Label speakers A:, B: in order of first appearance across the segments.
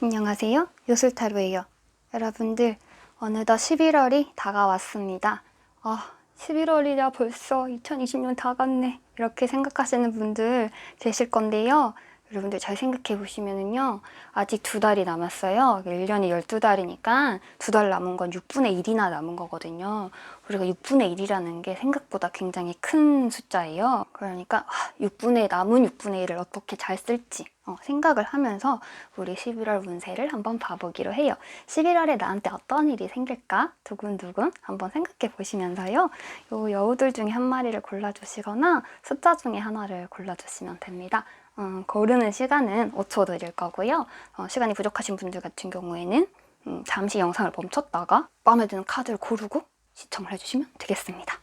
A: 안녕하세요. 요술타로예요. 여러분들, 어느덧 11월이 다가왔습니다. 11월이냐 벌써 2020년 다 갔네. 이렇게 생각하시는 분들 계실 건데요. 여러분들 잘 생각해 보시면은요. 아직 2달이 남았어요. 1년이 12달이니까 2달 남은 건 6분의 1이나 남은 거거든요. 우리가 6분의 1이라는 게 생각보다 굉장히 큰 숫자예요. 그러니까 남은 6분의 1을 어떻게 잘 쓸지 생각을 하면서 우리 11월 운세를 한번 봐보기로 해요. 11월에 나한테 어떤 일이 생길까? 두근두근 한번 생각해 보시면서요. 요 여우들 중에 한 마리를 골라주시거나 숫자 중에 하나를 골라주시면 됩니다. 고르는 시간은 5초 드릴 거고요. 시간이 부족하신 분들 같은 경우에는 잠시 영상을 멈췄다가 마음에 드는 카드를 고르고 시청을 해주시면 되겠습니다.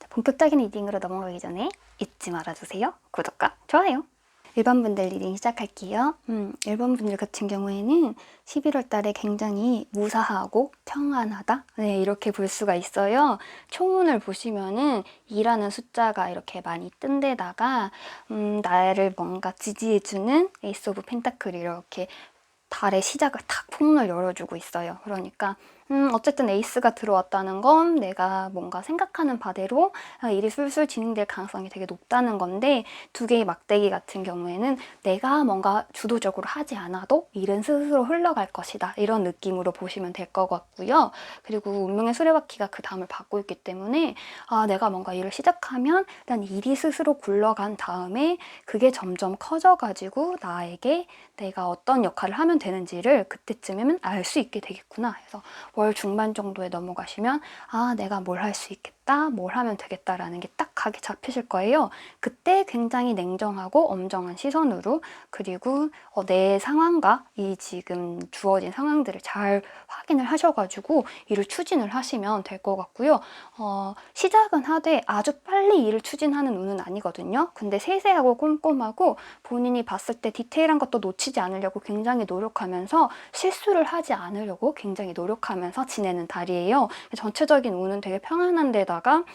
A: 본격적인 리딩으로 넘어가기 전에 잊지 말아주세요. 구독과 좋아요. 1번 분들 리딩 시작할게요. 1번 분들 같은 경우에는 11월 달에 굉장히 무사하고 평안하다? 네, 이렇게 볼 수가 있어요. 총운을 보시면은 2라는 숫자가 이렇게 많이 뜬 데다가 나를 뭔가 지지해주는 에이스 오브 펜타클이 이렇게 달의 시작을 탁 폭문을 열어주고 있어요. 그러니까 어쨌든 에이스가 들어왔다는 건 내가 뭔가 생각하는 바대로 일이 술술 진행될 가능성이 되게 높다는 건데, 2개의 막대기 같은 경우에는 내가 뭔가 주도적으로 하지 않아도 일은 스스로 흘러갈 것이다, 이런 느낌으로 보시면 될 것 같고요. 그리고 운명의 수레바퀴가 그 다음을 받고 있기 때문에 내가 뭔가 일을 시작하면 일단 일이 스스로 굴러간 다음에 그게 점점 커져가지고 나에게 내가 어떤 역할을 하면 되는지를 그때쯤이면 알 수 있게 되겠구나 해서 월 중반 정도에 넘어가시면 내가 뭘 할 수 있겠다, 뭘 하면 되겠다라는 게 딱 각이 잡히실 거예요. 그때 굉장히 냉정하고 엄정한 시선으로, 그리고 내 상황과 이 지금 주어진 상황들을 잘 확인을 하셔가지고 일을 추진을 하시면 될 것 같고요. 시작은 하되 아주 빨리 일을 추진하는 운은 아니거든요. 근데 세세하고 꼼꼼하고 본인이 봤을 때 디테일한 것도 놓치지 않으려고 굉장히 노력하면서 실수를 하지 않으려고 굉장히 노력하면서 지내는 달이에요. 전체적인 운은 되게 평안한 데다가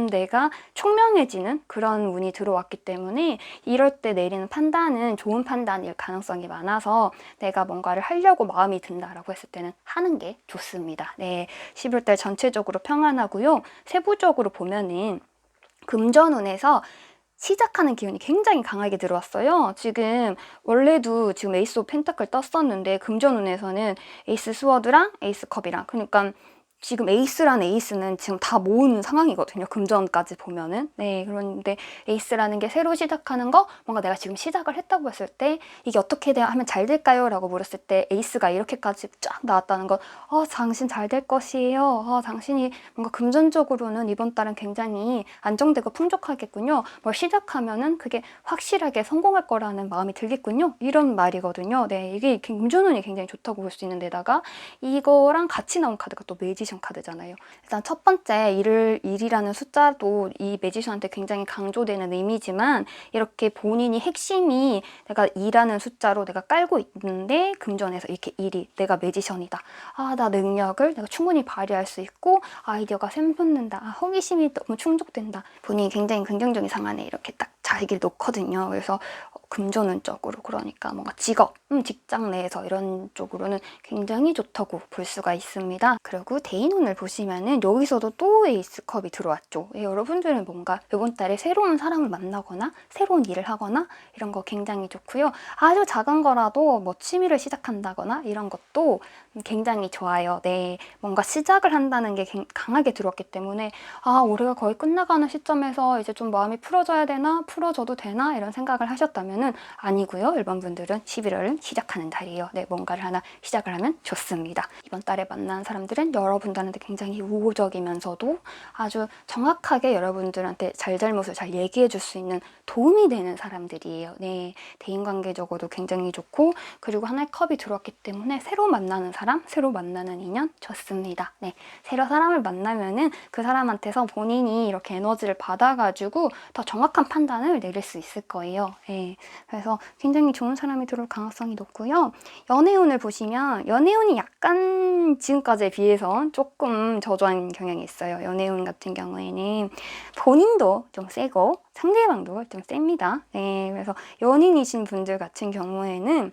A: 내가 총명해지는 그런 운이 들어왔기 때문에 이럴 때 내리는 판단은 좋은 판단일 가능성이 많아서 내가 뭔가를 하려고 마음이 든다라고 했을 때는 하는 게 좋습니다. 네, 11월 전체적으로 평안하고요. 세부적으로 보면은 금전운에서 시작하는 기운이 굉장히 강하게 들어왔어요. 지금 원래도 지금 에이스 오브 펜타클 떴었는데 금전운에서는 에이스 스워드랑 에이스 컵이랑, 그러니까 지금 에이스란 에이스는 지금 다 모은 상황이거든요. 금전까지 보면은. 네, 그런데 에이스라는 게 새로 시작하는 거, 뭔가 내가 지금 시작을 했다고 했을 때 이게 어떻게 하면 잘 될까요? 라고 물었을 때 에이스가 이렇게까지 쫙 나왔다는 건 당신 잘 될 것이에요. 당신이 뭔가 금전적으로는 이번 달은 굉장히 안정되고 풍족하겠군요. 뭘 시작하면은 그게 확실하게 성공할 거라는 마음이 들겠군요. 이런 말이거든요. 네, 이게 금전운이 굉장히 좋다고 볼 수 있는 데다가 이거랑 같이 나온 카드가 또 매지션 카드잖아요. 일단 첫 번째 일이라는 숫자도 이 매지션한테 굉장히 강조되는 의미지만, 이렇게 본인이 핵심이 내가 2라는 숫자로 내가 깔고 있는데 금전에서 이렇게 일이 내가 매지션이다. 나 능력을 내가 충분히 발휘할 수 있고 아이디어가 샘솟는다. 호기심이 너무 충족된다. 본인이 굉장히 긍정적인 상황에 이렇게 딱 자기를 놓거든요. 그래서 금전운 쪽으로, 그러니까 뭔가 직업, 직장 내에서 이런 쪽으로는 굉장히 좋다고 볼 수가 있습니다. 그리고 대인운을 보시면은 여기서도 또 에이스컵이 들어왔죠. 여러분들은 뭔가 이번 달에 새로운 사람을 만나거나 새로운 일을 하거나 이런 거 굉장히 좋고요. 아주 작은 거라도 뭐 취미를 시작한다거나 이런 것도 굉장히 좋아요. 네, 뭔가 시작을 한다는 게 강하게 들어왔기 때문에 올해가 거의 끝나가는 시점에서 이제 좀 마음이 풀어져야 되나, 풀어져도 되나 이런 생각을 하셨다면은 아니고요. 일반 분들은 11월은 시작하는 달이에요. 네, 뭔가를 하나 시작을 하면 좋습니다. 이번 달에 만난 사람들은 여러분들한테 굉장히 우호적이면서도 아주 정확하게 여러분들한테 잘잘못을 잘 얘기해 줄 수 있는 도움이 되는 사람들이에요. 네, 대인관계적으로도 굉장히 좋고, 그리고 하나의 컵이 들어왔기 때문에 새로 만나는 사람, 새로 만나는 인연 좋습니다. 네, 새로 사람을 만나면은 그 사람한테서 본인이 이렇게 에너지를 받아가지고 더 정확한 판단을 내릴 수 있을 거예요. 네, 그래서 굉장히 좋은 사람이 들어올 가능성이 높고요. 연애운을 보시면 연애운이 약간 지금까지에 비해서 조금 저조한 경향이 있어요. 연애운 같은 경우에는 본인도 좀 세고 상대방도 좀 셉니다. 네, 그래서 연인이신 분들 같은 경우에는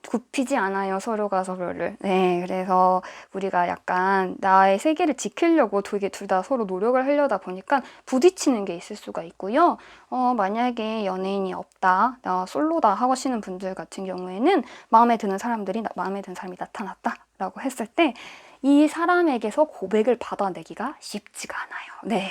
A: 굽히지 않아요. 서로가 서로를. 네, 그래서 우리가 약간 나의 세계를 지키려고 둘 다 서로 노력을 하려다 보니까 부딪히는 게 있을 수가 있고요. 만약에 연예인이 없다, 나 솔로다 하시는 분들 같은 경우에는 마음에 드는 사람이 나타났다라고 했을 때 이 사람에게서 고백을 받아내기가 쉽지가 않아요. 네,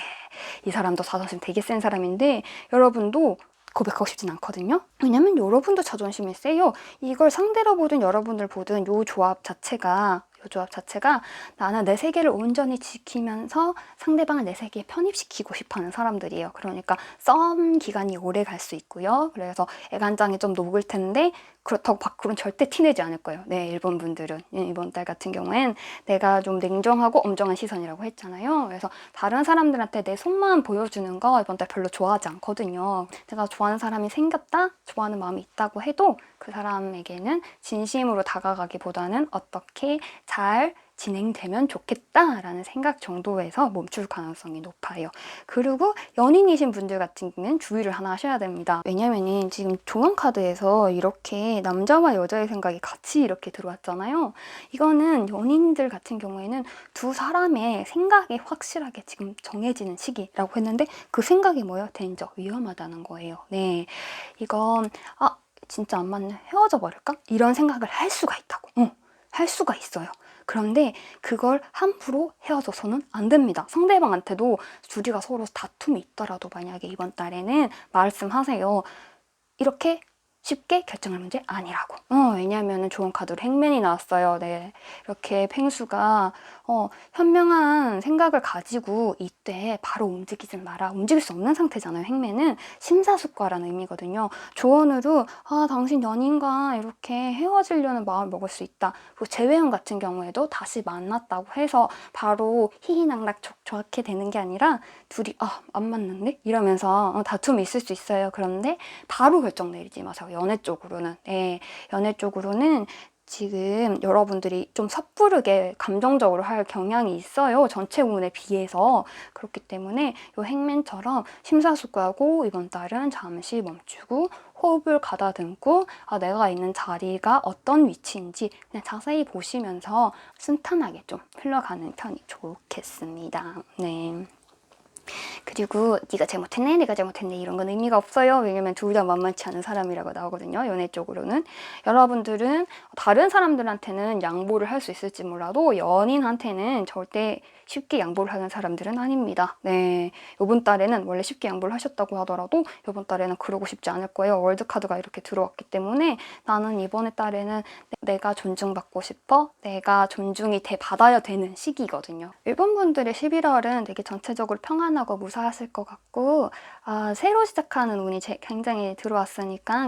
A: 이 사람도 자존심 되게 센 사람인데 여러분도 고백하고 싶진 않거든요. 왜냐면 여러분도 자존심이 세요. 이걸 상대로 보든 여러분을 보든 요 조합 자체가 나는 내 세계를 온전히 지키면서 상대방을 내 세계에 편입시키고 싶어하는 사람들이에요. 그러니까 썸 기간이 오래 갈 수 있고요. 그래서 애간장이 좀 녹을 텐데 그렇다고 밖으로는 절대 티내지 않을 거예요. 네, 일본 분들은. 이번 달 같은 경우엔 내가 좀 냉정하고 엄정한 시선이라고 했잖아요. 그래서 다른 사람들한테 내 속마음 보여주는 거 이번 달 별로 좋아하지 않거든요. 내가 좋아하는 사람이 생겼다, 좋아하는 마음이 있다고 해도 그 사람에게는 진심으로 다가가기보다는 어떻게 잘 진행되면 좋겠다라는 생각 정도에서 멈출 가능성이 높아요. 그리고 연인이신 분들 같은 경우는 주의를 하나 하셔야 됩니다. 왜냐면은 지금 조언 카드에서 이렇게 남자와 여자의 생각이 같이 이렇게 들어왔잖아요. 이거는 연인들 같은 경우에는 두 사람의 생각이 확실하게 지금 정해지는 시기라고 했는데 그 생각이 뭐예요? 데인저, 위험하다는 거예요. 네, 이건 진짜 안 맞네, 헤어져 버릴까? 이런 생각을 할 수가 있다고. 할 수가 있어요. 그런데 그걸 함부로 헤어져서는 안 됩니다. 상대방한테도 둘이가 서로 다툼이 있더라도 만약에 이번 달에는 말씀하세요. 이렇게 쉽게 결정할 문제 아니라고. 왜냐하면 좋은 카드로 행맨이 나왔어요. 네, 이렇게 펭수가 현명한 생각을 가지고 이때 바로 움직이지 마라. 움직일 수 없는 상태잖아요. 행맨은 심사숙고하라는 의미거든요. 조언으로 당신 연인과 이렇게 헤어지려는 마음을 먹을 수 있다. 그리고 재회원 같은 경우에도 다시 만났다고 해서 바로 희희낙낙 좋게 되는 게 아니라 둘이 안 맞는데? 이러면서 다툼이 있을 수 있어요. 그런데 바로 결정 내리지 마세요. 연애 쪽으로는. 네, 연애 쪽으로는 지금 여러분들이 좀 섣부르게 감정적으로 할 경향이 있어요. 전체 운에 비해서. 그렇기 때문에 이 행맨처럼 심사숙고하고 이번 달은 잠시 멈추고 호흡을 가다듬고 내가 있는 자리가 어떤 위치인지 그냥 자세히 보시면서 순탄하게 좀 흘러가는 편이 좋겠습니다. 네. 그리고 네가 잘못했네, 내가 잘못했네 이런 건 의미가 없어요. 왜냐면 둘 다 만만치 않은 사람이라고 나오거든요. 연애 쪽으로는. 여러분들은 다른 사람들한테는 양보를 할 수 있을지 몰라도 연인한테는 절대 쉽게 양보를 하는 사람들은 아닙니다. 네, 이번 달에는 원래 쉽게 양보를 하셨다고 하더라도 이번 달에는 그러고 싶지 않을 거예요. 월드카드가 이렇게 들어왔기 때문에 나는 이번에 달에는 내가 존중받고 싶어, 내가 존중이 받아야 되는 시기거든요. 일본 분들의 11월은 되게 전체적으로 평안하고 무사하실 것 같고 새로 시작하는 운이 굉장히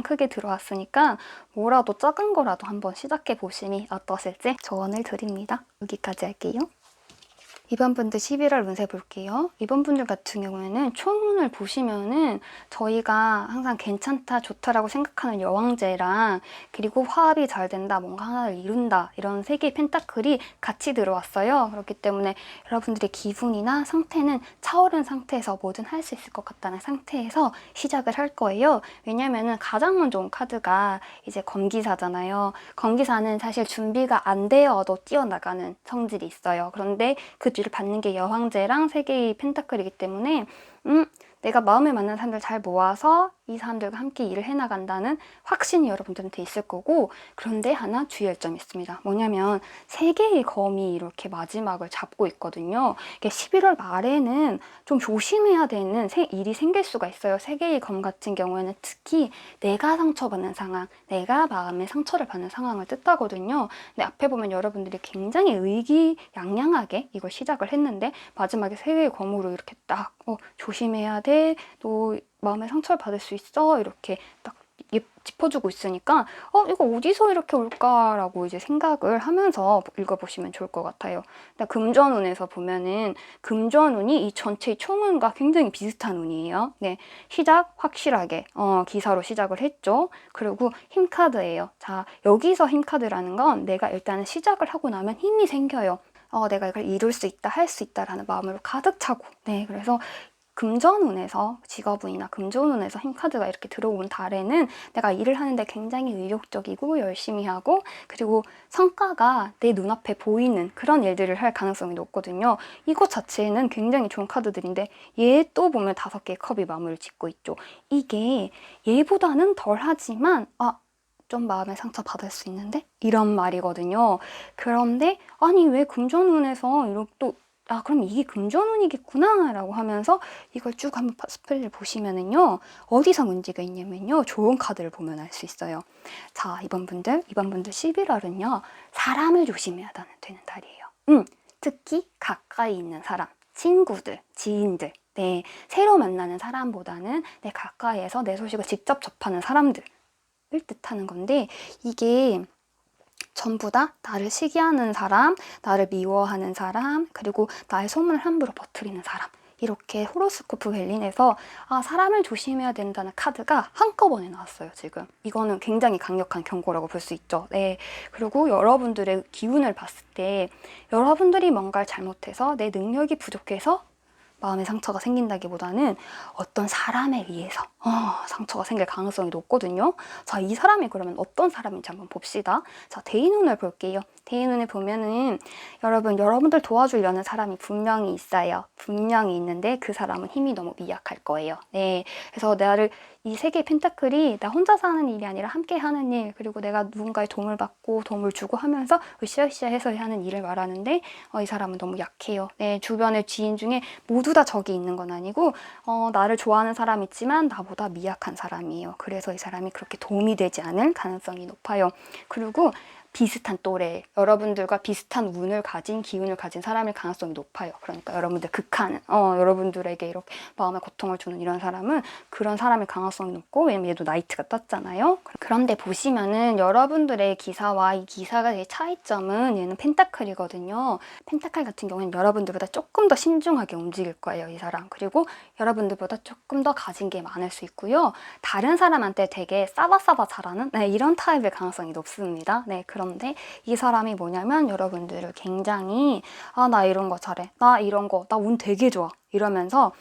A: 크게 들어왔으니까 뭐라도 작은 거라도 한번 시작해 보심이 어떠실지 조언을 드립니다. 여기까지 할게요. 이번 분들 11월 운세 볼게요. 이번 분들 같은 경우에는 총운을 보시면은 저희가 항상 괜찮다, 좋다라고 생각하는 여왕제랑 그리고 화합이 잘 된다, 뭔가 하나를 이룬다 이런 세 개의 펜타클이 같이 들어왔어요. 그렇기 때문에 여러분들의 기분이나 상태는 차오른 상태에서 뭐든 할 수 있을 것 같다는 상태에서 시작을 할 거예요. 왜냐면은 가장 먼저 온 카드가 이제 검기사잖아요. 검기사는 사실 준비가 안 되어도 뛰어나가는 성질이 있어요. 그런데 그 뒤를 받는 게 여왕제랑 세 개의 펜타클이기 때문에 내가 마음에 맞는 사람들 잘 모아서 이 사람들과 함께 일을 해나간다는 확신이 여러분들한테 있을 거고, 그런데 하나 주의할 점이 있습니다. 뭐냐면 세 개의 검이 이렇게 마지막을 잡고 있거든요. 이게 11월 말에는 좀 조심해야 되는 일이 생길 수가 있어요. 세 개의 검 같은 경우에는 특히 내가 상처받는 상황, 내가 마음에 상처를 받는 상황을 뜻하거든요. 근데 앞에 보면 여러분들이 굉장히 의기양양하게 이걸 시작을 했는데 마지막에 세 개의 검으로 이렇게 딱 조심해야 돼, 너 마음에 상처를 받을 수 있어, 이렇게 딱 짚어주고 있으니까 이거 어디서 이렇게 올까라고 이제 생각을 하면서 읽어보시면 좋을 것 같아요. 금전운에서 보면은 금전운이 이 전체의 총운과 굉장히 비슷한 운이에요. 네, 시작 확실하게 기사로 시작을 했죠. 그리고 힘카드예요. 자, 여기서 힘카드라는 건 내가 일단은 시작을 하고 나면 힘이 생겨요. 내가 이걸 이룰 수 있다, 할 수 있다라는 마음으로 가득 차고. 네, 그래서 금전운에서 직업운이나 금전운에서 힘카드가 이렇게 들어온 달에는 내가 일을 하는데 굉장히 의욕적이고 열심히 하고 그리고 성과가 내 눈앞에 보이는 그런 일들을 할 가능성이 높거든요. 이것 자체는 굉장히 좋은 카드들인데 얘 또 보면 5개의 컵이 마무리를 짓고 있죠. 이게 얘보다는 덜하지만 좀 마음의 상처 받을 수 있는데? 이런 말이거든요. 그런데 아니 왜 금전운에서 이렇게 또 그럼 이게 금전운이겠구나 라고 하면서 이걸 쭉 한번 스펠을 보시면은요 어디서 문제가 있냐면요 좋은 카드를 보면 알 수 있어요. 자, 이번 분들 11월은요 사람을 조심해야 되는 달이에요. 특히 가까이 있는 사람, 친구들, 지인들, 네, 새로 만나는 사람보다는 내 가까이에서 내 소식을 직접 접하는 사람들 뜻하는 건데 이게 전부 다 나를 시기하는 사람, 나를 미워하는 사람, 그리고 나의 소문을 함부로 퍼뜨리는 사람 이렇게 호로스코프 벨린에서 사람을 조심해야 된다는 카드가 한꺼번에 나왔어요. 지금 이거는 굉장히 강력한 경고라고 볼 수 있죠. 네, 그리고 여러분들의 기운을 봤을 때 여러분들이 뭔가를 잘못해서 내 능력이 부족해서 마음의 상처가 생긴다기보다는 어떤 사람에 의해서 상처가 생길 가능성이 높거든요. 자, 이 사람이 그러면 어떤 사람인지 한번 봅시다. 자, 대인운을 볼게요. 대인운을 보면은 여러분들 도와주려는 사람이 분명히 있어요. 분명히 있는데 그 사람은 힘이 너무 미약할 거예요. 네, 그래서 이 3개의 펜타클이 나 혼자서 하는 일이 아니라 함께 하는 일, 그리고 내가 누군가의 도움을 받고 도움을 주고 하면서 으쌰으쌰 해서 하는 일을 말하는데 이 사람은 너무 약해요. 네, 주변의 지인 중에 모두 다 적이 있는 건 아니고 나를 좋아하는 사람 있지만 나보다 미약한 사람이에요. 그래서 이 사람이 그렇게 도움이 되지 않을 가능성이 높아요. 그리고 비슷한 또래, 여러분들과 비슷한 운을 가진 기운을 가진 사람일 가능성이 높아요. 그러니까 여러분들 극하는 여러분들에게 이렇게 마음의 고통을 주는 이런 사람은 그런 사람일 가능성이 높고, 왜냐면 얘도 나이트가 떴잖아요. 그런데 보시면은 여러분들의 기사와 이 기사의 차이점은 얘는 펜타클이거든요. 펜타클 같은 경우는 여러분들보다 조금 더 신중하게 움직일 거예요, 이 사람. 그리고 여러분들보다 조금 더 가진 게 많을 수 있고요. 다른 사람한테 되게 싸바싸바 잘하는 이런 타입일 가능성이 높습니다. 네, 그런데 이 사람이 뭐냐면 여러분들을 굉장히 나 이런 거 잘해, 나 이런 거, 나 운 되게 좋아 이러면서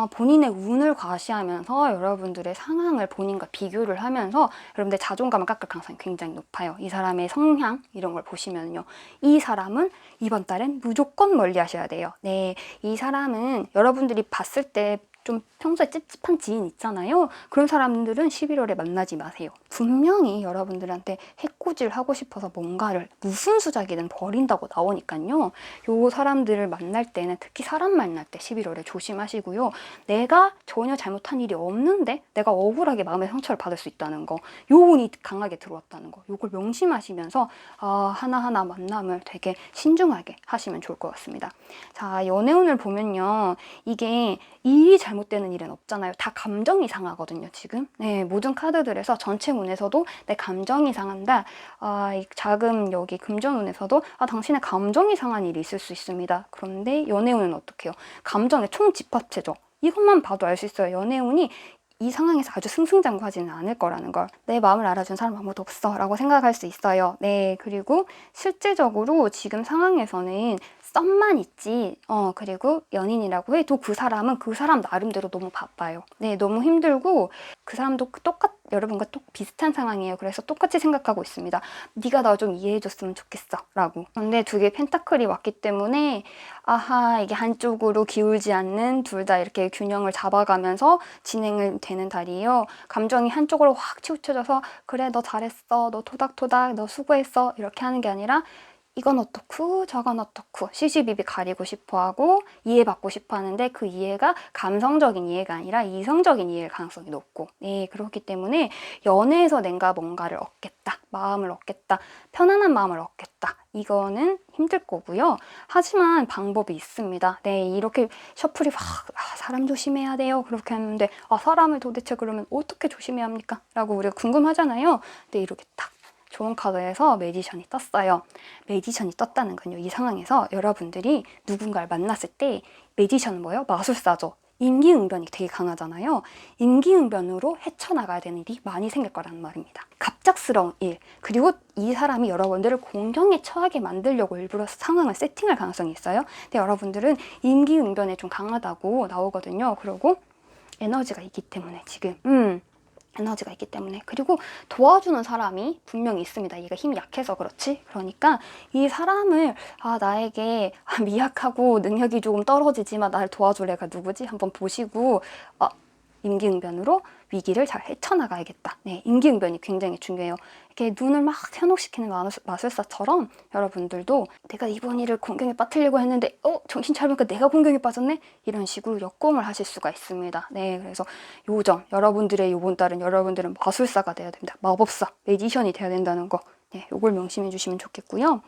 A: 본인의 운을 과시하면서 여러분들의 상황을 본인과 비교를 하면서 여러분들 자존감을 깎을 가능성이 굉장히 높아요. 이 사람의 성향 이런 걸 보시면요, 이 사람은 이번 달엔 무조건 멀리 하셔야 돼요. 네, 이 사람은 여러분들이 봤을 때 좀 평소에 찝찝한 지인 있잖아요. 그런 사람들은 11월에 만나지 마세요. 분명히 여러분들한테 해코지를 하고 싶어서 뭔가를 무슨 수작이든 벌인다고 나오니까요. 요 사람들을 만날 때는, 특히 사람 만날 때 11월에 조심하시고요. 내가 전혀 잘못한 일이 없는데 내가 억울하게 마음의 상처를 받을 수 있다는 거, 요 운이 강하게 들어왔다는 거, 요걸 명심하시면서 하나하나 만남을 되게 신중하게 하시면 좋을 것 같습니다. 자, 연애운을 보면요, 이게 일이 잘못되는 일은 없잖아요. 다 감정이 상하거든요, 지금. 네, 모든 카드들에서 전체 운에서도 내 감정이 상한다. 이 작은 여기 금전운에서도 당신의 감정이 상한 일이 있을 수 있습니다. 그런데 연애운은 어떻게 해요? 감정의 총집합체죠. 이것만 봐도 알 수 있어요. 연애운이 이 상황에서 아주 승승장구하지는 않을 거라는 걸. 내 마음을 알아준 사람 아무도 없어 라고 생각할 수 있어요. 네, 그리고 실질적으로 지금 상황에서는 썸만 있지 그리고 연인이라고 해도 그 사람은 그 사람 나름대로 너무 바빠요. 네, 너무 힘들고 그 사람도 여러분과 비슷한 상황이에요. 그래서 똑같이 생각하고 있습니다. 네가 나 좀 이해해줬으면 좋겠어 라고. 그런데 2개의 펜타클이 왔기 때문에 이게 한쪽으로 기울지 않는, 둘 다 이렇게 균형을 잡아가면서 진행을 되는 달이에요. 감정이 한쪽으로 확 치우쳐져서 그래 너 잘했어, 너 토닥토닥, 너 수고했어 이렇게 하는 게 아니라 이건 어떻고 저건 어떻고 시시비비 가리고 싶어하고 이해받고 싶어하는데 그 이해가 감성적인 이해가 아니라 이성적인 이해일 가능성이 높고, 네, 그렇기 때문에 연애에서 내가 뭔가를 얻겠다, 마음을 얻겠다, 편안한 마음을 얻겠다, 이거는 힘들 거고요. 하지만 방법이 있습니다. 네, 이렇게 셔플이 막 사람 조심해야 돼요. 그렇게 하는데 사람을 도대체 그러면 어떻게 조심해야 합니까? 라고 우리가 궁금하잖아요. 근데 이렇게 딱 좋은 카드에서 매지션이 떴어요. 매지션이 떴다는 건요. 이 상황에서 여러분들이 누군가를 만났을 때 매지션은 뭐예요? 마술사죠. 임기응변이 되게 강하잖아요. 임기응변으로 헤쳐나가야 되는 일이 많이 생길 거라는 말입니다. 갑작스러운 일, 그리고 이 사람이 여러분들을 공경에 처하게 만들려고 일부러 상황을 세팅할 가능성이 있어요. 근데 여러분들은 임기응변에 좀 강하다고 나오거든요. 그리고 에너지가 있기 때문에 지금 에너지가 있기 때문에, 그리고 도와주는 사람이 분명히 있습니다. 얘가 힘이 약해서 그렇지. 그러니까 이 사람을 나에게 미약하고 능력이 조금 떨어지지만 나를 도와줄 애가 누구지? 한번 보시고 임기응변으로 위기를 잘 헤쳐나가야겠다. 네, 임기응변이 굉장히 중요해요. 이렇게 눈을 막 현혹시키는 마술사처럼 여러분들도 내가 이번 일을 공경에 빠뜨리려고 했는데 정신 차려보니까 내가 공경에 빠졌네? 이런 식으로 역공을 하실 수가 있습니다. 네, 그래서 요점, 여러분들의 요번 달은 여러분들은 마술사가 돼야 됩니다. 마법사, 매지션이 돼야 된다는 거. 네, 요걸 명심해 주시면 좋겠고요.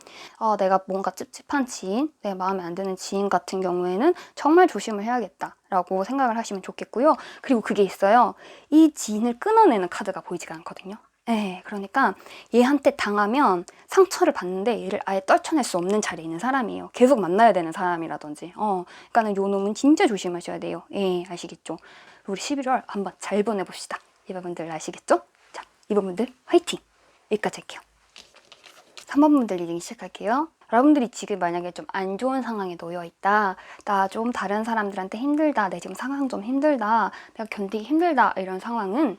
A: 내가 뭔가 찝찝한 지인, 내 마음에 안 드는 지인 같은 경우에는 정말 조심을 해야겠다라고 생각을 하시면 좋겠고요. 그리고 그게 있어요. 이 지인을 끊어내는 카드가 보이지가 않거든요. 네, 그러니까 얘한테 당하면 상처를 받는데 얘를 아예 떨쳐낼 수 없는 자리에 있는 사람이에요. 계속 만나야 되는 사람이라든지. 그러니까는 요 놈은 진짜 조심하셔야 돼요. 예, 아시겠죠? 우리 11월 한번 잘 보내봅시다. 이번분들 아시겠죠? 자, 이번분들 화이팅! 여기까지 할게요. 3번 분들 리딩 시작할게요. 여러분들이 지금 만약에 좀 안 좋은 상황에 놓여 있다, 나 좀 다른 사람들한테 힘들다, 내 지금 상황 좀 힘들다, 내가 견디기 힘들다, 이런 상황은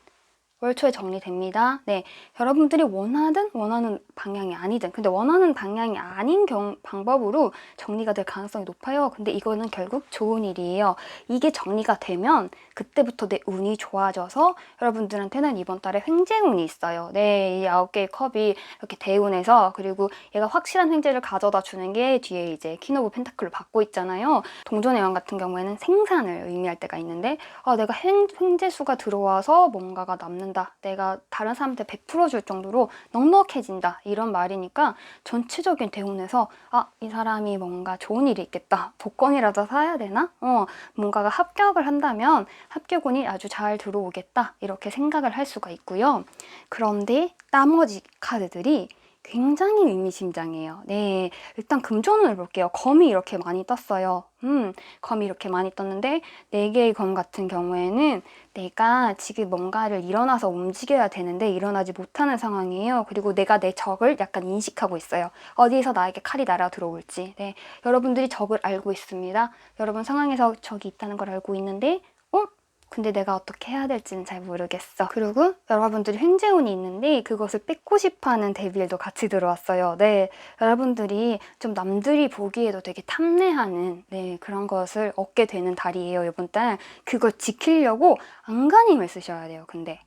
A: 월 초에 정리됩니다. 네, 여러분들이 원하는 방향이 아니든, 근데 원하는 방향이 아닌 방법으로 정리가 될 가능성이 높아요. 근데 이거는 결국 좋은 일이에요. 이게 정리가 되면 그때부터 내 운이 좋아져서 여러분들한테는 이번 달에 횡재운이 있어요. 네, 이 9개의 컵이 이렇게 대운에서, 그리고 얘가 확실한 횡재를 가져다 주는 게 뒤에 이제 퀸 오브 펜타클을 받고 있잖아요. 동전의 왕 같은 경우에는 생산을 의미할 때가 있는데, 내가 횡재수가 들어와서 뭔가가 남는, 내가 다른 사람한테 베풀어줄 정도로 넉넉해진다, 이런 말이니까 전체적인 대운에서 이 사람이 뭔가 좋은 일이 있겠다, 복권이라도 사야 되나? 뭔가가 합격을 한다면 합격운이 아주 잘 들어오겠다, 이렇게 생각을 할 수가 있고요. 그런데 나머지 카드들이 굉장히 의미심장해요. 네, 일단 금전운을 볼게요. 검이 이렇게 많이 떴어요. 검이 이렇게 많이 떴는데 4개의 검 같은 경우에는 내가 지금 뭔가를 일어나서 움직여야 되는데 일어나지 못하는 상황이에요. 그리고 내가 내 적을 약간 인식하고 있어요. 어디에서 나에게 칼이 날아 들어올지. 네, 여러분들이 적을 알고 있습니다. 여러분 상황에서 적이 있다는 걸 알고 있는데 근데 내가 어떻게 해야 될지는 잘 모르겠어. 그리고 여러분들이 횡재운이 있는데 그것을 뺏고 싶어하는 데빌도 같이 들어왔어요. 네, 여러분들이 좀 남들이 보기에도 되게 탐내하는 그런 것을 얻게 되는 달이에요, 이번 달. 그걸 지키려고 안간힘을 쓰셔야 돼요. 근데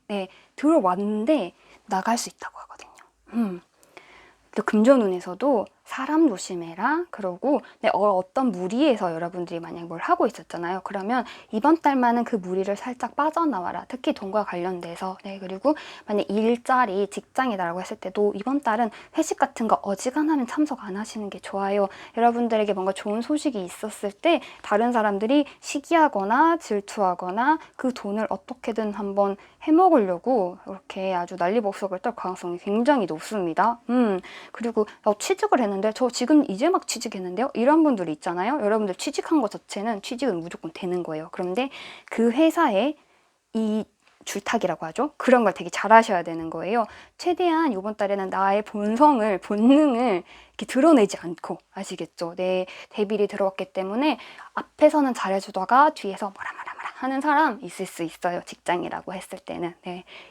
A: 들어왔는데 나갈 수 있다고 하거든요. 또 금전운에서도 사람 조심해라, 그러고 어떤 무리에서 여러분들이 만약 뭘 하고 있었잖아요. 그러면 이번 달만은 그 무리를 살짝 빠져나와라. 특히 돈과 관련돼서. 그리고 만약 일자리, 직장이다라고 했을 때도 이번 달은 회식 같은 거 어지간하면 참석 안 하시는 게 좋아요. 여러분들에게 뭔가 좋은 소식이 있었을 때 다른 사람들이 시기하거나 질투하거나 그 돈을 어떻게든 한번 해먹으려고 이렇게 아주 난리법석을 떨 가능성이 굉장히 높습니다. 그리고 취직을 했는데 저 지금 이제 막 취직했는데요? 이런 분들이 있잖아요. 여러분들 취직한 것 자체는 취직은 무조건 되는 거예요. 그런데 그 회사에 이 줄타기라고 하죠. 그런 걸 되게 잘하셔야 되는 거예요. 최대한 이번 달에는 나의 본능을 이렇게 드러내지 않고, 아시겠죠? 내 데빌이 들어왔기 때문에 앞에서는 잘해주다가 뒤에서 뭐라 하는 사람 있을 수 있어요. 직장이라고 했을 때는.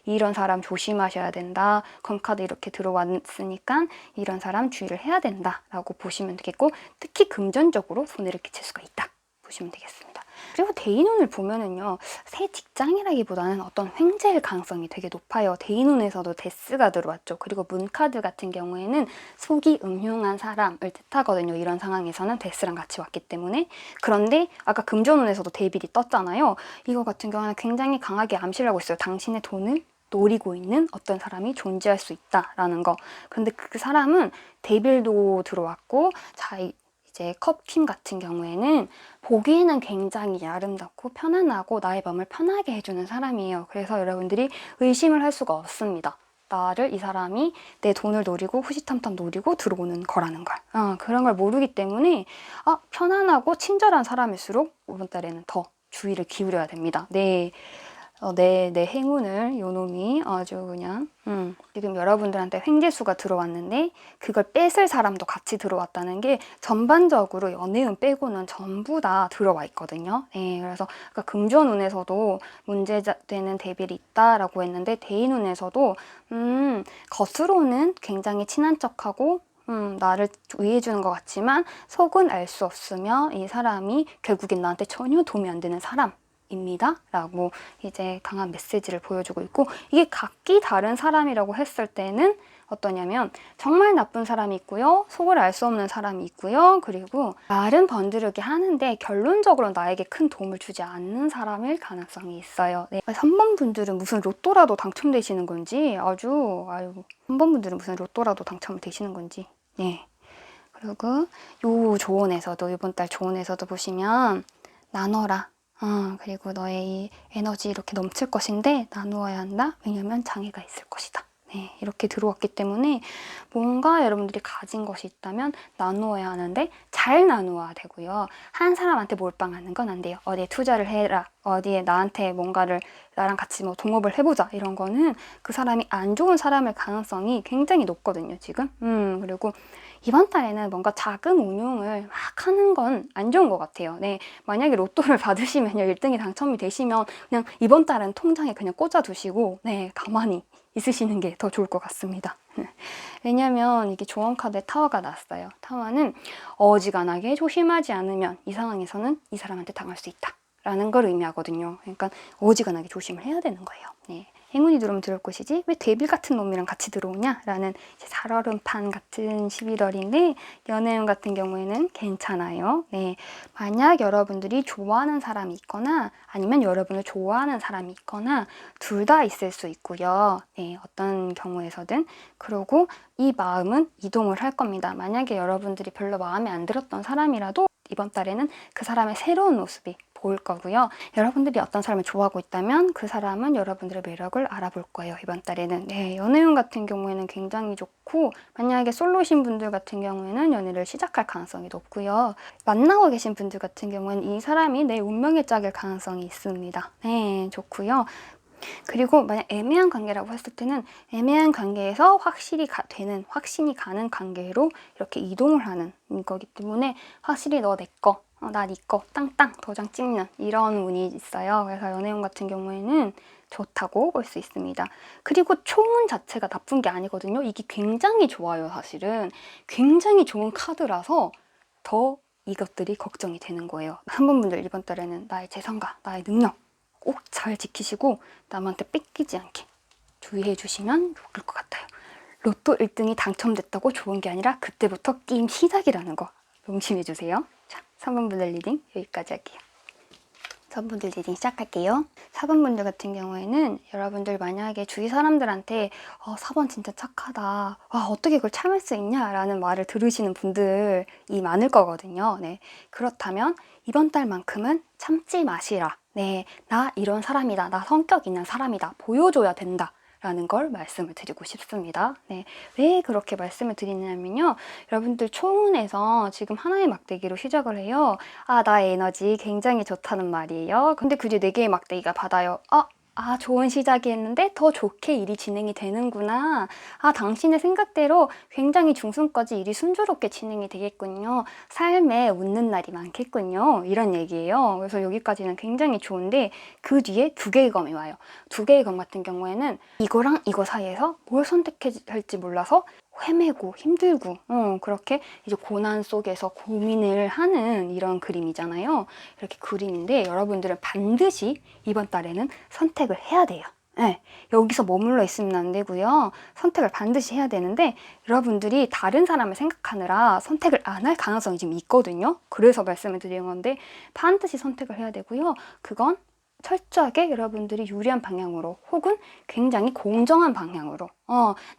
A: 이런 사람 조심하셔야 된다. 검카드 이렇게 들어왔으니까 이런 사람 주의를 해야 된다 라고 보시면 되겠고, 특히 금전적으로 손해를 끼칠 수가 있다 보시면 되겠습니다. 그리고 대인운을 보면은요, 새 직장이라기보다는 어떤 횡재일 가능성이 되게 높아요. 대인운에서도 데스가 들어왔죠. 그리고 문카드 같은 경우에는 속이 음흉한 사람을 뜻하거든요. 이런 상황에서는 데스랑 같이 왔기 때문에. 그런데 아까 금전운에서도 데빌이 떴잖아요. 이거 같은 경우는 굉장히 강하게 암시를 하고 있어요. 당신의 돈을 노리고 있는 어떤 사람이 존재할 수 있다라는 거. 그런데 그 사람은 데빌도 들어왔고, 자, 이제 컵퀸 같은 경우에는 보기에는 굉장히 아름답고 편안하고 나의 마음을 편하게 해주는 사람이에요. 그래서 여러분들이 의심을 할 수가 없습니다. 나를 이 사람이 내 돈을 노리고 후시탐탐 노리고 들어오는 거라는 걸. 그런 걸 모르기 때문에 편안하고 친절한 사람일수록 이번 달에는 더 주의를 기울여야 됩니다. 내 행운을 요놈이 아주 그냥 지금 여러분들한테 횡재수가 들어왔는데 그걸 뺏을 사람도 같이 들어왔다는 게 전반적으로 연애운 빼고는 전부 다 들어와 있거든요. 네, 그래서 아까 금전운에서도 문제되는 데빌이 있다라고 했는데 대인운에서도 겉으로는 굉장히 친한 척하고 나를 위해주는 것 같지만 속은 알 수 없으며 이 사람이 결국엔 나한테 전혀 도움이 안 되는 사람 입니다 라고 이제 강한 메시지를 보여주고 있고, 이게 각기 다른 사람이라고 했을 때는 어떠냐면 정말 나쁜 사람이 있고요, 속을 알 수 없는 사람이 있고요, 그리고 말은 번드르게 하는데 결론적으로 나에게 큰 도움을 주지 않는 사람일 가능성이 있어요. 네. 3번 분들은 무슨 로또라도 당첨되시는 건지 3번 분들은 무슨 로또라도 당첨되시는 건지. 네. 그리고 요 조언에서도, 이번 달 조언에서도 보시면 나눠라. 그리고 너의 이 에너지 이렇게 넘칠 것인데 나누어야 한다. 왜냐면 장애가 있을 것이다. 네, 이렇게 들어왔기 때문에 뭔가 여러분들이 가진 것이 있다면 나누어야 하는데 잘 나누어야 되고요. 한 사람한테 몰빵하는 건 안 돼요. 어디에 투자를 해라. 어디에 나한테 뭔가를 나랑 같이 뭐 동업을 해보자. 이런 거는 그 사람이 안 좋은 사람일 가능성이 굉장히 높거든요, 지금. 그리고 이번 달에는 뭔가 자금 운용을 막 하는 건 안 좋은 것 같아요. 네, 만약에 로또를 받으시면요, 1등이 당첨이 되시면 그냥 이번 달은 통장에 그냥 꽂아두시고 네, 가만히 있으시는 게 더 좋을 것 같습니다. 왜냐면 이게 조언카드에 타워가 났어요. 타워는 어지간하게 조심하지 않으면 이 상황에서는 이 사람한테 당할 수 있다 라는 걸 의미하거든요. 그러니까 어지간하게 조심을 해야 되는 거예요. 네. 행운이 들어오면 들어올 것이지 왜 데빌 같은 놈이랑 같이 들어오냐 라는 살얼음판 같은 11월인데 연애운 같은 경우에는 괜찮아요. 네, 만약 여러분들이 좋아하는 사람이 있거나 아니면 여러분을 좋아하는 사람이 있거나 둘 다 있을 수 있고요. 네, 어떤 경우에서든. 그리고 이 마음은 이동을 할 겁니다. 만약에 여러분들이 별로 마음에 안 들었던 사람이라도 이번 달에는 그 사람의 새로운 모습이 보일 거고요. 여러분들이 어떤 사람을 좋아하고 있다면 그 사람은 여러분들의 매력을 알아볼 거예요. 이번 달에는. 네, 연애운 같은 경우에는 굉장히 좋고, 만약에 솔로신 분들 같은 경우에는 연애를 시작할 가능성이 높고요. 만나고 계신 분들 같은 경우에는 이 사람이 내 운명의 짝일 가능성이 있습니다. 네, 좋고요. 그리고 만약 애매한 관계라고 했을 때는 애매한 관계에서 확신이 가는 관계로 이렇게 이동을 하는 거기 때문에 확실히 너 내 거, 나 네 거, 땅땅 도장 찍는 이런 운이 있어요. 그래서 연애운 같은 경우에는 좋다고 볼 수 있습니다. 그리고 총운 자체가 나쁜 게 아니거든요. 이게 굉장히 좋아요. 사실은 굉장히 좋은 카드라서 더 이것들이 걱정이 되는 거예요. 3번 분들 이번 달에는 나의 재산과 나의 능력 꼭 잘 지키시고 남한테 뺏기지 않게 주의해 주시면 좋을 것 같아요. 로또 1등이 당첨됐다고 좋은 게 아니라 그때부터 게임 시작이라는 거 명심해 주세요. 자, 3번 분들 리딩 여기까지 할게요. 4번분들 리딩 시작할게요. 4번분들 같은 경우에는 여러분들 만약에 주위 사람들한테 4번 진짜 착하다, 와 어떻게 그걸 참을 수 있냐 라는 말을 들으시는 분들이 많을 거거든요. 네, 그렇다면 이번 달만큼은 참지 마시라. 네, 나 이런 사람이다, 나 성격 있는 사람이다, 보여줘야 된다 라는 걸 말씀을 드리고 싶습니다. 네, 왜 그렇게 말씀을 드리냐면요, 여러분들 초운에서 지금 하나의 막대기로 시작을 해요. 나의 에너지 굉장히 좋다는 말이에요. 근데 그게 4개의 막대기가 받아요. 좋은 시작이 했는데 더 좋게 일이 진행이 되는구나. 당신의 생각대로 굉장히 중순까지 일이 순조롭게 진행이 되겠군요. 삶에 웃는 날이 많겠군요. 이런 얘기예요. 그래서 여기까지는 굉장히 좋은데 그 뒤에 2개의 검이 와요. 2개의 검 같은 경우에는 이거랑 이거 사이에서 뭘 선택해야 할지 몰라서 헤매고 힘들고 그렇게 이제 고난 속에서 고민을 하는 이런 그림이잖아요. 이렇게 그림인데 여러분들은 반드시 이번 달에는 선택을 해야 돼요. 네, 여기서 머물러 있으면 안 되고요. 선택을 반드시 해야 되는데 여러분들이 다른 사람을 생각하느라 선택을 안 할 가능성이 지금 있거든요. 그래서 말씀을 드리는 건데 반드시 선택을 해야 되고요. 그건 철저하게 여러분들이 유리한 방향으로 혹은 굉장히 공정한 방향으로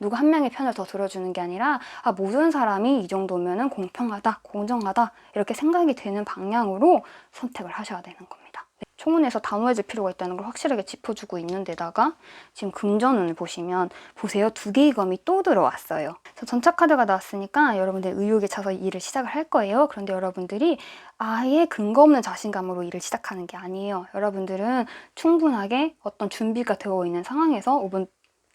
A: 누구 한 명의 편을 더 들어주는 게 아니라 모든 사람이 이 정도면은 공평하다, 공정하다 이렇게 생각이 되는 방향으로 선택을 하셔야 되는 겁니다. 초문에서 단호해질 필요가 있다는 걸 확실하게 짚어주고 있는 데다가 지금 금전운을 보시면 보세요. 2개의 검이 또 들어왔어요. 그래서 전차 카드가 나왔으니까 여러분들 의욕에 차서 일을 시작을 할 거예요. 그런데 여러분들이 아예 근거 없는 자신감으로 일을 시작하는 게 아니에요. 여러분들은 충분하게 어떤 준비가 되어 있는 상황에서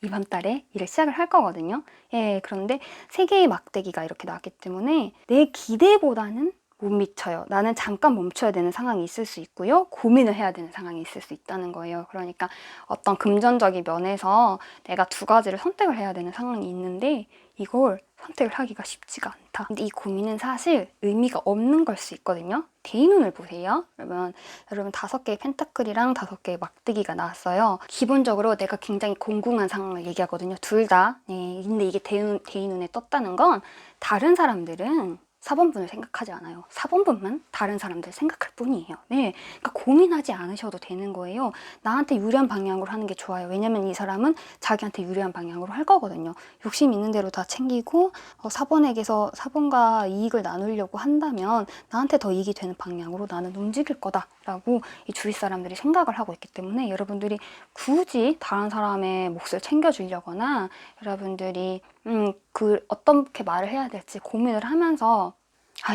A: 이번 달에 일을 시작을 할 거거든요. 예, 그런데 3개의 막대기가 이렇게 나왔기 때문에 내 기대보다는 못 미쳐요. 나는 잠깐 멈춰야 되는 상황이 있을 수 있고요. 고민을 해야 되는 상황이 있을 수 있다는 거예요. 그러니까 어떤 금전적인 면에서 내가 2가지를 선택을 해야 되는 상황이 있는데 이걸 선택을 하기가 쉽지가 않다. 근데 이 고민은 사실 의미가 없는 걸 수 있거든요. 대인운을 보세요. 그러면 여러분 5개의 펜타클이랑 5개의 막대기가 나왔어요. 기본적으로 내가 굉장히 공공한 상황을 얘기하거든요. 둘 다. 네, 근데 이게 대인운에 떴다는 건 다른 사람들은 4번분을 생각하지 않아요. 4번분만 다른 사람들 생각할 뿐이에요. 네, 그러니까 고민하지 않으셔도 되는 거예요. 나한테 유리한 방향으로 하는 게 좋아요. 왜냐면 이 사람은 자기한테 유리한 방향으로 할 거거든요. 욕심 있는 대로 다 챙기고 4번에게서 4번과 이익을 나누려고 한다면 나한테 더 이익이 되는 방향으로 나는 움직일 거다라고 이 주위 사람들이 생각을 하고 있기 때문에 여러분들이 굳이 다른 사람의 몫을 챙겨주려거나 여러분들이 어떻게 말을 해야 될지 고민을 하면서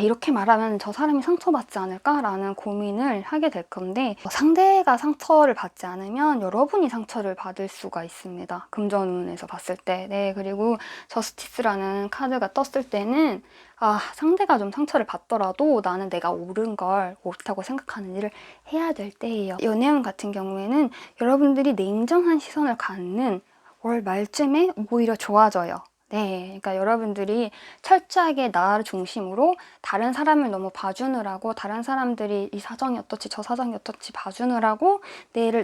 A: 이렇게 말하면 저 사람이 상처받지 않을까라는 고민을 하게 될 건데 상대가 상처를 받지 않으면 여러분이 상처를 받을 수가 있습니다. 금전운에서 봤을 때. 네, 그리고 저스티스라는 카드가 떴을 때는 상대가 좀 상처를 받더라도 나는 내가 옳다고 생각하는 일을 해야 될 때예요. 연애운 같은 경우에는 여러분들이 냉정한 시선을 갖는 월 말쯤에 오히려 좋아져요. 네, 그러니까 여러분들이 철저하게 나를 중심으로 다른 사람을 너무 봐주느라고 다른 사람들이 이 사정이 어떻지 저 사정이 어떻지 봐주느라고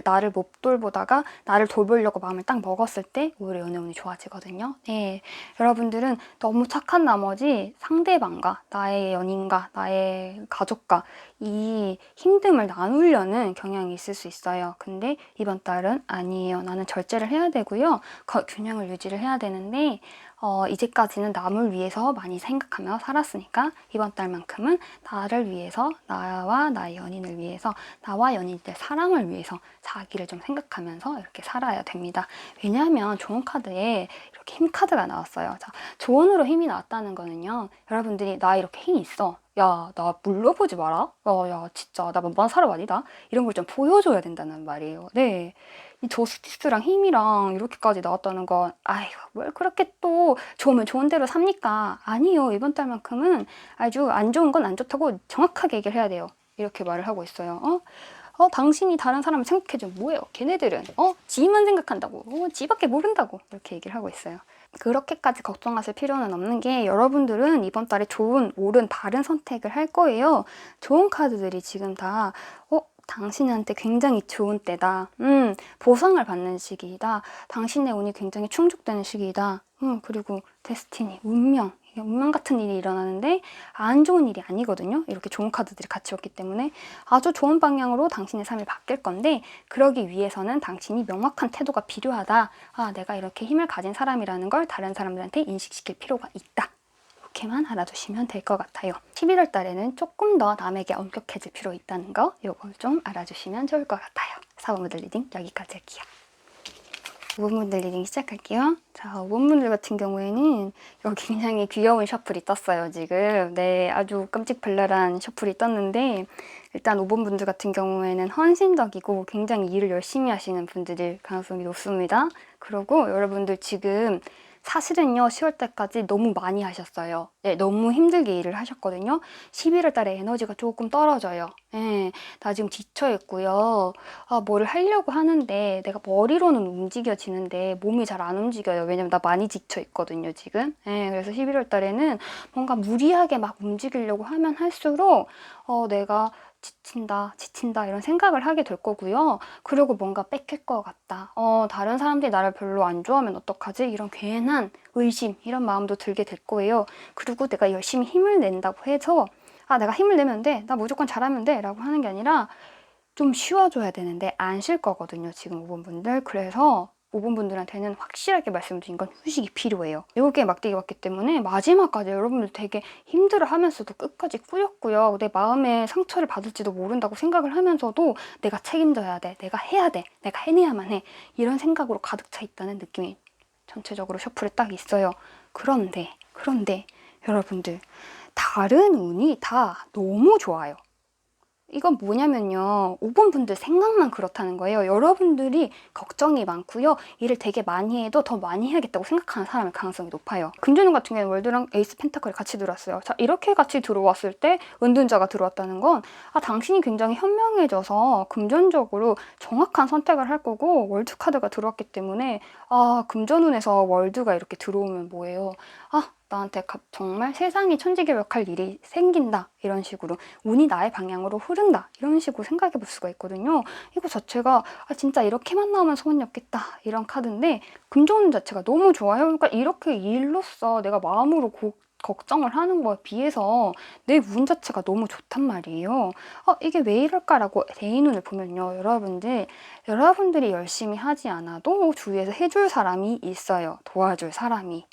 A: 나를 못 돌보다가 나를 돌보려고 마음을 딱 먹었을 때 오히려 연애운이 좋아지거든요. 네, 여러분들은 너무 착한 나머지 상대방과 나의 연인과 나의 가족과 이 힘듦을 나누려는 경향이 있을 수 있어요. 근데 이번 달은 아니에요. 나는 절제를 해야 되고요. 균형을 유지를 해야 되는데 이제까지는 남을 위해서 많이 생각하며 살았으니까 이번 달만큼은 나를 위해서, 나와 나의 연인을 위해서, 나와 연인이 될 사람을 위해서 자기를 좀 생각하면서 이렇게 살아야 됩니다. 왜냐하면 좋은 카드에 이렇게 힘 카드가 나왔어요. 자, 조언으로 힘이 나왔다는 거는요. 여러분들이 나 이렇게 힘이 있어. 야, 나 물러보지 마라. 야, 진짜 나 만만 사람 아니다. 이런 걸 좀 보여줘야 된다는 말이에요. 네. 이 저스티스랑 힘이랑 이렇게까지 나왔다는 건 뭘 그렇게 또 좋으면 좋은 대로 삽니까? 아니요. 이번 달만큼은 아주 안 좋은 건 안 좋다고 정확하게 얘기를 해야 돼요. 이렇게 말을 하고 있어요. 당신이 다른 사람을 생각해줘. 뭐예요? 걔네들은 지만 생각한다고. 지밖에 모른다고. 이렇게 얘기를 하고 있어요. 그렇게까지 걱정하실 필요는 없는 게 여러분들은 이번 달에 좋은, 옳은, 바른 선택을 할 거예요. 좋은 카드들이 지금 다 당신한테 굉장히 좋은 때다. 보상을 받는 시기이다. 당신의 운이 굉장히 충족되는 시기이다. 그리고 데스티니, 운명. 운명 같은 일이 일어나는데 안 좋은 일이 아니거든요. 이렇게 좋은 카드들이 같이 왔기 때문에 아주 좋은 방향으로 당신의 삶이 바뀔 건데 그러기 위해서는 당신이 명확한 태도가 필요하다. 내가 이렇게 힘을 가진 사람이라는 걸 다른 사람들한테 인식시킬 필요가 있다. 이렇게만 알아두시면 될 것 같아요. 11월 달에는 조금 더 남에게 엄격해질 필요 있다는 거 이걸 좀 알아주시면 좋을 것 같아요. 4번분들 리딩 여기까지 할게요. 5번분들 리딩 시작할게요. 자, 5번분들 같은 경우에는 여기 굉장히 귀여운 셔플이 떴어요, 지금. 네, 아주 깜찍발랄한 셔플이 떴는데 일단 5번분들 같은 경우에는 헌신적이고 굉장히 일을 열심히 하시는 분들일 가능성이 높습니다. 그리고 여러분들 지금 사실은요 10월 달까지 너무 많이 하셨어요. 네, 너무 힘들게 일을 하셨거든요. 11월 달에 에너지가 조금 떨어져요. 네, 나 지금 지쳐 있고요. 뭐를 하려고 하는데 내가 머리로는 움직여지는데 몸이 잘 안 움직여요. 왜냐면 나 많이 지쳐 있거든요 지금. 네, 그래서 11월 달에는 뭔가 무리하게 막 움직이려고 하면 할수록 내가 지친다 이런 생각을 하게 될 거고요. 그리고 뭔가 뺏길 것 같다. 다른 사람들이 나를 별로 안 좋아하면 어떡하지? 이런 괜한 의심 이런 마음도 들게 될 거예요. 그리고 내가 열심히 힘을 낸다고 해서 내가 힘을 내면 돼. 나 무조건 잘하면 돼. 라고 하는 게 아니라 좀 쉬어줘야 되는데 안 쉴 거거든요, 지금 5번 분들. 그래서 5번 분들한테는 확실하게 말씀드린 건 휴식이 필요해요. 7개의 막대기 왔기 때문에 마지막까지 여러분들 되게 힘들어하면서도 끝까지 꾸역꾸역 내 마음에 상처를 받을지도 모른다고 생각을 하면서도 내가 책임져야 돼, 내가 해야 돼, 내가 해내야만 해, 이런 생각으로 가득 차 있다는 느낌이 전체적으로 셔플에 딱 있어요. 그런데 여러분들, 다른 운이 다 너무 좋아요. 이건 뭐냐면요, 5번 분들 생각만 그렇다는 거예요. 여러분들이 걱정이 많고요, 일을 되게 많이 해도 더 많이 해야겠다고 생각하는 사람의 가능성이 높아요. 금전운 같은 경우에는 월드랑 에이스 펜타클이 같이 들어왔어요. 자, 이렇게 같이 들어왔을 때 은둔자가 들어왔다는 건 당신이 굉장히 현명해져서 금전적으로 정확한 선택을 할 거고, 월드 카드가 들어왔기 때문에 금전운에서 월드가 이렇게 들어오면 뭐예요? 나한테 정말 세상이 천지개벽할 일이 생긴다, 이런 식으로 운이 나의 방향으로 흐른다, 이런 식으로 생각해 볼 수가 있거든요. 이거 자체가 진짜 이렇게만 나오면 소원이 없겠다, 이런 카드인데 금전운 자체가 너무 좋아요. 그러니까 이렇게 일로서 내가 마음으로 걱정을 하는 거에 비해서 내 운 자체가 너무 좋단 말이에요. 이게 왜 이럴까라고 대인운을 보면요, 여러분들이 열심히 하지 않아도 주위에서 해줄 사람이 있어요. 도와줄 사람이.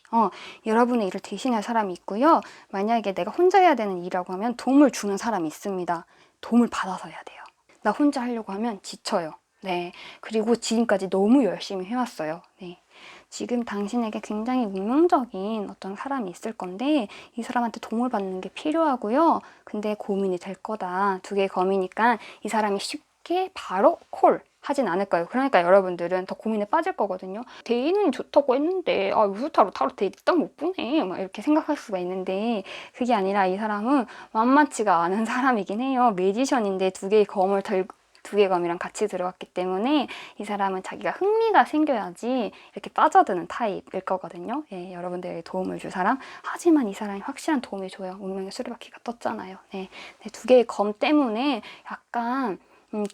A: 여러분의 일을 대신할 사람이 있고요. 만약에 내가 혼자 해야 되는 일이라고 하면 도움을 주는 사람이 있습니다. 도움을 받아서 해야 돼요. 나 혼자 하려고 하면 지쳐요. 네. 그리고 지금까지 너무 열심히 해왔어요. 네. 지금 당신에게 굉장히 운명적인 어떤 사람이 있을 건데 이 사람한테 도움을 받는 게 필요하고요. 근데 고민이 될 거다. 2개의 검이니까 이 사람이 쉽게 바로 콜 하진 않을 거예요. 그러니까 여러분들은 더 고민에 빠질 거거든요. 대인운이 좋다고 했는데 유수타로 데이트 딱 못 보네, 막 이렇게 생각할 수가 있는데, 그게 아니라 이 사람은 만만치가 않은 사람이긴 해요. 매지션인데 2개의 검을 들고 2개의 검이랑 같이 들어왔기 때문에 이 사람은 자기가 흥미가 생겨야지 이렇게 빠져드는 타입일 거거든요. 예, 여러분들에게 도움을 줄 사람. 하지만 이 사람이 확실한 도움이 줘요. 운명의 수레바퀴가 떴잖아요. 네, 2개의 검 때문에 약간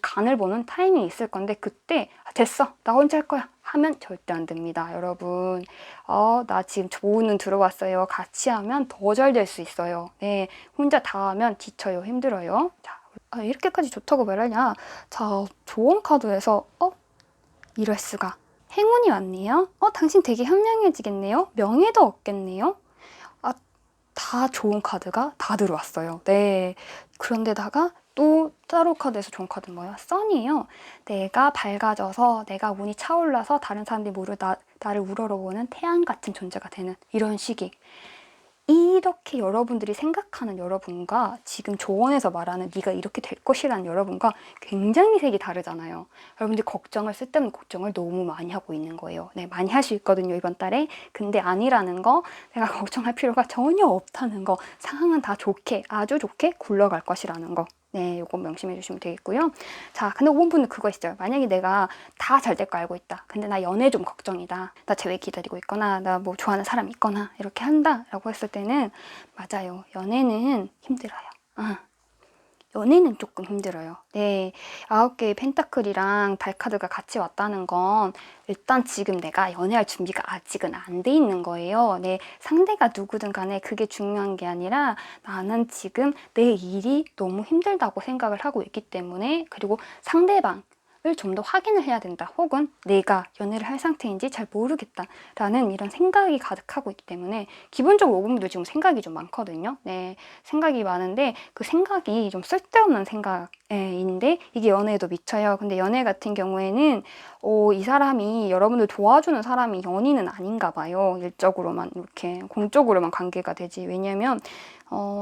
A: 간을 보는 타이밍이 있을 건데, 그때 됐어, 나 혼자 할 거야 하면 절대 안 됩니다. 여러분, 나 지금 좋은 운 들어왔어요. 같이 하면 더 잘 될 수 있어요. 네, 혼자 다 하면 지쳐요, 힘들어요. 자, 이렇게까지 좋다고 말하냐. 자, 좋은 카드에서 이럴 수가, 행운이 왔네요. 당신 되게 현명해지겠네요. 명예도 얻겠네요. 다 좋은 카드가 다 들어왔어요. 네. 그런데다가 또 타로 카드에서 좋은 카드는 뭐예요? 선이에요. 내가 밝아져서, 내가 운이 차올라서 다른 사람들이 나를 우러러보는 태양 같은 존재가 되는 이런 시기. 이렇게 여러분들이 생각하는 여러분과 지금 조언에서 말하는 네가 이렇게 될 것이라는 여러분과 굉장히 색이 다르잖아요. 여러분들이 쓸데없는 걱정을 너무 많이 하고 있는 거예요. 네, 많이 할 수 있거든요, 이번 달에. 근데 아니라는 거, 내가 걱정할 필요가 전혀 없다는 거, 상황은 다 아주 좋게 굴러갈 것이라는 거. 네, 요거 명심해 주시면 되겠고요. 자, 근데 5번 분은 그거 있어요. 만약에 내가 다 잘 될 거 알고 있다. 근데 나 연애 좀 걱정이다. 나 재회 기다리고 있거나, 나 뭐 좋아하는 사람 있거나, 이렇게 한다 라고 했을 때는, 맞아요. 연애는 힘들어요. 연애는 조금 힘들어요. 네, 9개의 펜타클이랑 달카드가 같이 왔다는 건 일단 지금 내가 연애할 준비가 아직은 안 돼 있는 거예요. 네, 상대가 누구든 간에 그게 중요한 게 아니라 나는 지금 내 일이 너무 힘들다고 생각을 하고 있기 때문에, 그리고 상대방을 좀 더 확인을 해야 된다, 혹은 내가 연애를 할 상태인지 잘 모르겠다 라는 이런 생각이 가득하고 있기 때문에, 기본적으로 5번도 지금 생각이 좀 많거든요. 네, 생각이 많은데 그 생각이 좀 쓸데없는 생각인데 이게 연애에도 미쳐요. 근데 연애 같은 경우에는 이 사람이, 여러분들 도와주는 사람이 연인은 아닌가 봐요. 일적으로만 이렇게 공적으로만 관계가 되지. 왜냐면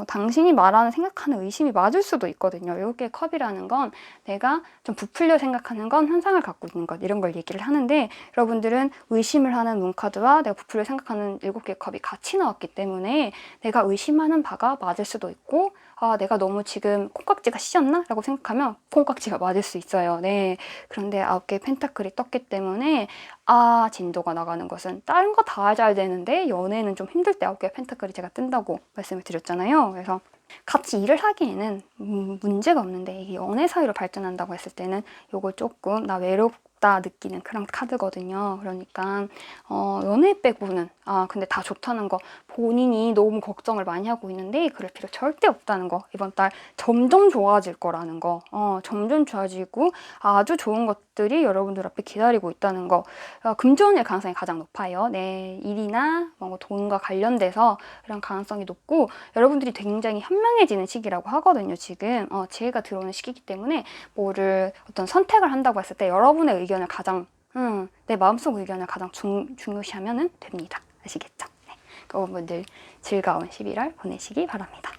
A: 당신이 말하는 생각하는 의심이 맞을 수도 있거든요. 7개의 컵이라는 건 내가 좀 부풀려 생각하는 건 현상을 갖고 있는 것, 이런 걸 얘기를 하는데, 여러분들은 의심을 하는 문카드와 내가 부풀려 생각하는 7개의 컵이 같이 나왔기 때문에 내가 의심하는 바가 맞을 수도 있고, 내가 너무 지금 콩깍지가 씌었나? 라고 생각하면 콩깍지가 맞을 수 있어요. 네. 그런데 9개의 펜타클이 떴기 때문에 진도가 나가는 것은 다른 거 다 잘 되는데 연애는 좀 힘들 때 9개의 펜타클이 제가 뜬다고 말씀을 드렸잖아요. 그래서 같이 일을 하기에는 문제가 없는데, 이게 연애 사이로 발전한다고 했을 때는 요걸 조금, 나 없다 느끼는 그런 카드거든요. 그러니까 연애 빼고는 근데 다 좋다는 거, 본인이 너무 걱정을 많이 하고 있는데 그럴 필요 절대 없다는 거, 이번 달 점점 좋아질 거라는 거, 점점 좋아지고 아주 좋은 것들이 여러분들 앞에 기다리고 있다는 거, 금전일 가능성이 가장 높아요. 네, 일이나 뭔가 돈과 관련돼서 그런 가능성이 높고, 여러분들이 굉장히 현명해지는 시기라고 하거든요. 지금 지혜가 들어오는 시기이기 때문에 뭐를 어떤 선택을 한다고 했을 때 여러분의 의견을 가장 내 마음속 의견을 가장 중요시하면 됩니다. 아시겠죠? 네. 여러분들 즐거운 11월 보내시기 바랍니다.